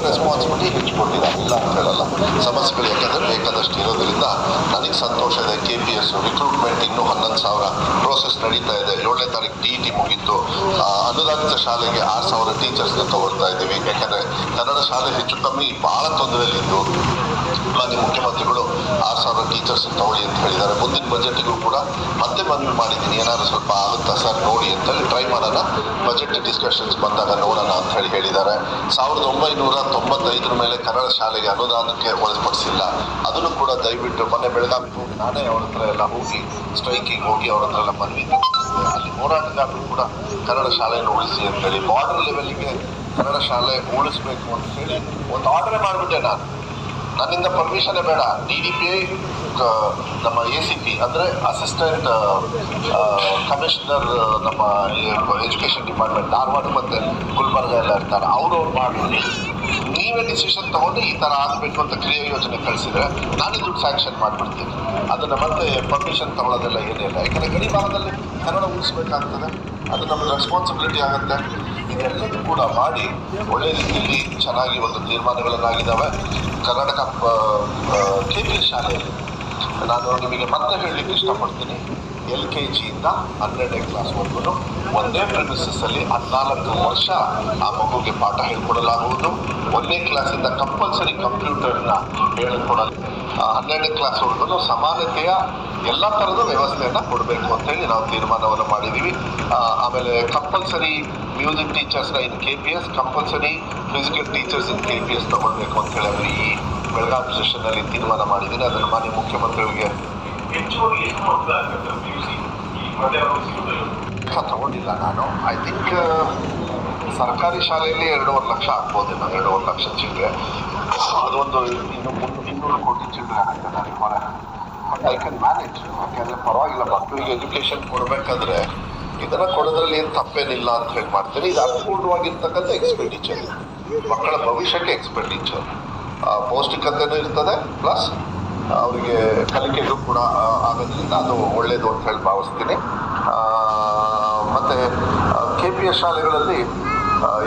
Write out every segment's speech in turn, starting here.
Responsibility ಹೆಚ್ಚಿಕೊಟ್ಟಿದ್ದಾರೆ, ಇಲ್ಲ ಅಂತ ಹೇಳಲ್ಲ. ಸಮಸ್ಯೆಗಳು ಯಾಕಂದರೆ ಬೇಕಾದಷ್ಟು ಇರೋದ್ರಿಂದ ನನಗೆ ಸಂತೋಷ ಇದೆ. KPS ರಿಕ್ರೂಟ್ಮೆಂಟ್ ಇನ್ನೂ 11,000 ಪ್ರೋಸೆಸ್ ನಡೀತಾ ಇದೆ. 7ನೇ ತಾರೀಕು TET ಮುಗಿತ್ತು. ಅನುದಾನಿತ ಶಾಲೆಗೆ 6,000 ಟೀಚರ್ಸ್ನ ತಗೊಳ್ತಾ ಇದ್ದೀವಿ. ಯಾಕಂದರೆ ಕನ್ನಡ ಶಾಲೆ ಹೆಚ್ಚು ಕಮ್ಮಿ ಭಾಳ ತೊಂದರೆಯಲ್ಲಿದ್ದು ಮಾನ್ಯ ಮುಖ್ಯಮಂತ್ರಿಗಳು 6,000 ಟೀಚರ್ಸ್ ತಗೊಳ್ಳಿ ಅಂತ ಹೇಳಿದ್ದಾರೆ. ಮುಂದಿನ ಬಜೆಟ್ಗೂ ಕೂಡ ಮತ್ತೆ ಮನವಿ ಮಾಡಿದ್ದೀನಿ, ಏನಾದರೂ ಸ್ವಲ್ಪ ಆಗುತ್ತಾ ಸರ್ ನೋಡಿ ಅಂತೇಳಿ ಟ್ರೈ ಮಾಡೋಣ, ಬಜೆಟ್ ಡಿಸ್ಕಷನ್ಸ್ ಬಂದಾಗ ನೋಡೋಣ ಅಂತ ಹೇಳಿದ್ದಾರೆ. 1995 ಮೇಲೆ ಕನ್ನಡ ಶಾಲೆಗೆ ಅನುದಾನಕ್ಕೆ ಒಳಪಡಿಸಿಲ್ಲ. ಅದನ್ನು ಕೂಡ ದಯವಿಟ್ಟು ಮೊನ್ನೆ ಬೆಳಗಾವಿಗೆ ಹೋಗಿ ನಾನೇ ಅವ್ರ ಹತ್ರ ಎಲ್ಲ ಹೋಗಿ ಸ್ಟ್ರೈಕಿಗೆ ಹೋಗಿ ಅವ್ರ ಹತ್ರ ಎಲ್ಲ ಮನವಿ ಅಲ್ಲಿ ಹೋರಾಟಗಾರರು ಕೂಡ ಕನ್ನಡ ಶಾಲೆಯನ್ನು ಉಳಿಸಿ ಅಂತೇಳಿ ಬಾರ್ಡರ್ ಲೆವೆಲ್ಗೆ ಕನ್ನಡ ಶಾಲೆ ಉಳಿಸ್ಬೇಕು ಅಂತ ಹೇಳಿ ಒಂದು ಆರ್ಡರ್ ಮಾಡಿಬಿಟ್ಟೆ ನಾನು. ನನ್ನಿಂದ ಪರ್ಮಿಷನ್ನೇ ಬೇಡ. DDPI ನಮ್ಮ ACP ಅಂದರೆ ಅಸಿಸ್ಟೆಂಟ್ ಕಮಿಷನರ್ ನಮ್ಮ ಎಜುಕೇಷನ್ ಡಿಪಾರ್ಟ್ಮೆಂಟ್ ಧಾರವಾಡ ಮತ್ತು ಗುಲ್ಬರ್ಗ ಎಲ್ಲ ಇರ್ತಾರೆ, ಅವರು ಮಾಡಿ ನೀವೇ ಡಿಸಿಷನ್ ತಗೊಂಡು ಈ ಥರ ಆಗಬೇಕು ಅಂತ ಕ್ರಿಯಾ ಯೋಜನೆ ಕಳಿಸಿದ್ರೆ ನಾನೇ ದುಡ್ಡು ಸ್ಯಾಂಕ್ಷನ್ ಮಾಡಿಬಿಡ್ತೀನಿ. ಅದನ್ನು ಮತ್ತೆ ಪರ್ಮಿಷನ್ ತಗೊಳ್ಳೋದೆಲ್ಲ ಏನಿಲ್ಲ. ಯಾಕಂದರೆ ಗಡಿ ಭಾಗದಲ್ಲಿ ಕನ್ನಡ ಉಳಿಸ್ಬೇಕಾಗ್ತದೆ, ಅದು ನಮ್ಮ ರೆಸ್ಪಾನ್ಸಿಬಿಲಿಟಿ ಆಗುತ್ತೆ. ಇದೆಲ್ಲದೂ ಕೂಡ ಮಾಡಿ ಒಳ್ಳೆ ರೀತಿಯಲ್ಲಿ ಚೆನ್ನಾಗಿ ಒಂದು ತೀರ್ಮಾನಗಳನ್ನಾಗಿದ್ದಾವೆ. ಕರ್ನಾಟಕ KPS ಶಾಲೆಯಲ್ಲಿ ನಾನು ನಿಮಗೆ ಮತ್ತೆ ಹೇಳಲಿಕ್ಕೆ ಇಷ್ಟಪಡ್ತೀನಿ, LKGಯಿಂದ 12ನೇ ಕ್ಲಾಸ್ವರೆಗೂ ಒಂದೇ ಪ್ರಿಮಿಸಸ್ಸಲ್ಲಿ 14 ವರ್ಷ ಆ ಮಗುಗೆ ಪಾಠ ಹೇಳ್ಕೊಡಲಾಗುವುದು. 1ನೇ ಕ್ಲಾಸಿಂದ ಕಂಪಲ್ಸರಿ ಕಂಪ್ಯೂಟರ್ನ ಹೇಳಿಕೊಡಲು 12ನೇ ಕ್ಲಾಸ್ವರೆಗೂ ಸಮಾನತೆಯ ಎಲ್ಲ ಥರದ ವ್ಯವಸ್ಥೆಯನ್ನು ಕೊಡಬೇಕು ಅಂತೇಳಿ ನಾವು ತೀರ್ಮಾನವನ್ನು ಮಾಡಿದ್ದೀವಿ. ಆಮೇಲೆ ಕಂಪಲ್ಸರಿ ಮ್ಯೂಸಿಕ್ ಟೀಚರ್ಸ್ನ in KPS, compulsory physical teachers in KPS ತಗೊಳ್ಬೇಕು ಅಂತೇಳಿ ಅವರು ಈ ಬೆಳಗಾವಿ ಸೆಷನ್ನಲ್ಲಿ ತೀರ್ಮಾನ ಮಾಡಿದ್ದೀನಿ. ಅದನ್ನು ಮಾನ್ಯ ಮುಖ್ಯಮಂತ್ರಿಗಳಿಗೆ ತಗೊಂಡಿಲ್ಲ ನಾನು. ಐ ಥಿಂಕ್ ಸರ್ಕಾರಿ ಶಾಲೆಯಲ್ಲಿ 2.5 ಲಕ್ಷ ಆಗ್ಬೋದೇನೋ, 2.5 ಲಕ್ಷ ಚಿಲ್ಲರೆ. ಅದೊಂದು ಇನ್ನು 200 ಕೋಟಿ ಚಿಲ್ಲರೆ ಆಗುತ್ತೆ ನನಗೆ ಹೊರ. But I can manage. ಯಾಕೆಂದರೆ ಪರವಾಗಿಲ್ಲ, ಮಕ್ಕಳಿಗೆ ಎಜುಕೇಷನ್ ಕೊಡಬೇಕಾದ್ರೆ ಇದನ್ನು ಕೊಡೋದ್ರಲ್ಲಿ ಏನು ತಪ್ಪೇನಿಲ್ಲ ಅಂತ ಹೇಳಿ ಮಾಡ್ತೀನಿ. ಇದು ಅರ್ಥಪೂರ್ಣವಾಗಿರ್ತಕ್ಕಂಥ ಎಕ್ಸ್ಪೆಂಡಿಚರ್, ಮಕ್ಕಳ ಭವಿಷ್ಯಕ್ಕೆ ಎಕ್ಸ್ಪೆಂಡಿಚರ್, ಪೌಷ್ಟಿಕತೆಯೂ ಇರ್ತದೆ, ಪ್ಲಸ್ ಅವರಿಗೆ ಕಲಿಕೆಗೂ ಕೂಡ ಆಗೋದ್ರಿಂದ ಅದು ಒಳ್ಳೆಯದು ಅಂತ ಹೇಳಿ ಭಾವಿಸ್ತೀನಿ. ಮತ್ತು KPS ಶಾಲೆಗಳಲ್ಲಿ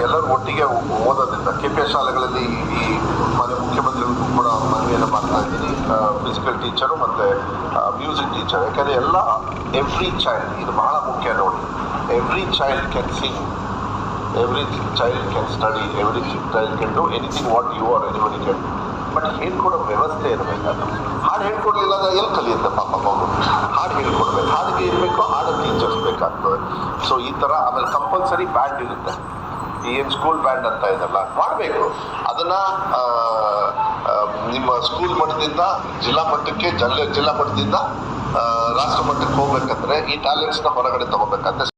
ಎಲ್ಲರೂ ಒಟ್ಟಿಗೆ ಓದೋದ್ರಿಂದ KPS ಶಾಲೆಗಳಲ್ಲಿ ಈ ಮಾನ್ಯ ಮುಖ್ಯಮಂತ್ರಿಗಳಿಗೂ ಕೂಡ ಮನವಿಯನ್ನು ಮಾಡ್ತಾ ಇದ್ದೀನಿ. ಫಿಸಿಕಲ್ ಟೀಚರು ಮತ್ತು ಮ್ಯೂಸಿಕ್ ಟೀಚರ್, ಯಾಕೆಂದರೆ ಎಲ್ಲ ಎವ್ರಿ ಚೈಲ್ಡ್, ಇದು ಬಹಳ ಮುಖ್ಯ ನೋಡಿ, every child can sing, every child can study, every child can do anything what you are anybody can. But ಹೇಳ್ಕೊಡೋ ವ್ಯವಸ್ಥೆ ಇರಬೇಕಾದ್ರೆ ಹಾಡು ಹೇಳ್ಕೊಡ್ಲಿಲ್ಲ ಅಂದರೆ ಎಲ್ಲಿ ಕಲಿಯುತ್ತೆ ಪಾಪ ಮಗು? ಹಾಡು ಹೇಳ್ಕೊಡ್ಬೇಕು, ಹಾಡಿಗೆ ಇರಬೇಕು, ಹಾಡು ಟೀಚರ್ಸ್ ಬೇಕಾಗ್ತದೆ. ಸೊ ಈ ಥರ. ಆಮೇಲೆ ಕಂಪಲ್ಸರಿ ಬ್ಯಾಂಡ್ ಇರುತ್ತೆ, ಏನು ಸ್ಕೂಲ್ ಬ್ಯಾಂಡ್ ಅಂತ ಇದೆಲ್ಲ ಮಾಡಬೇಕು. ಅದನ್ನು ನಿಮ್ಮ ಸ್ಕೂಲ್ ಮಟ್ಟದಿಂದ ಜಿಲ್ಲಾ ಮಟ್ಟಕ್ಕೆ, ಜಿಲ್ಲಾ ಮಟ್ಟದಿಂದ ರಾಷ್ಟ್ರ ಮಟ್ಟಕ್ಕೆ ಹೋಗ್ಬೇಕಂದ್ರೆ ಈ ಟ್ಯಾಲೆಂಟ್ಸ್ನ ಹೊರಗಡೆ ತಗೋಬೇಕಂತ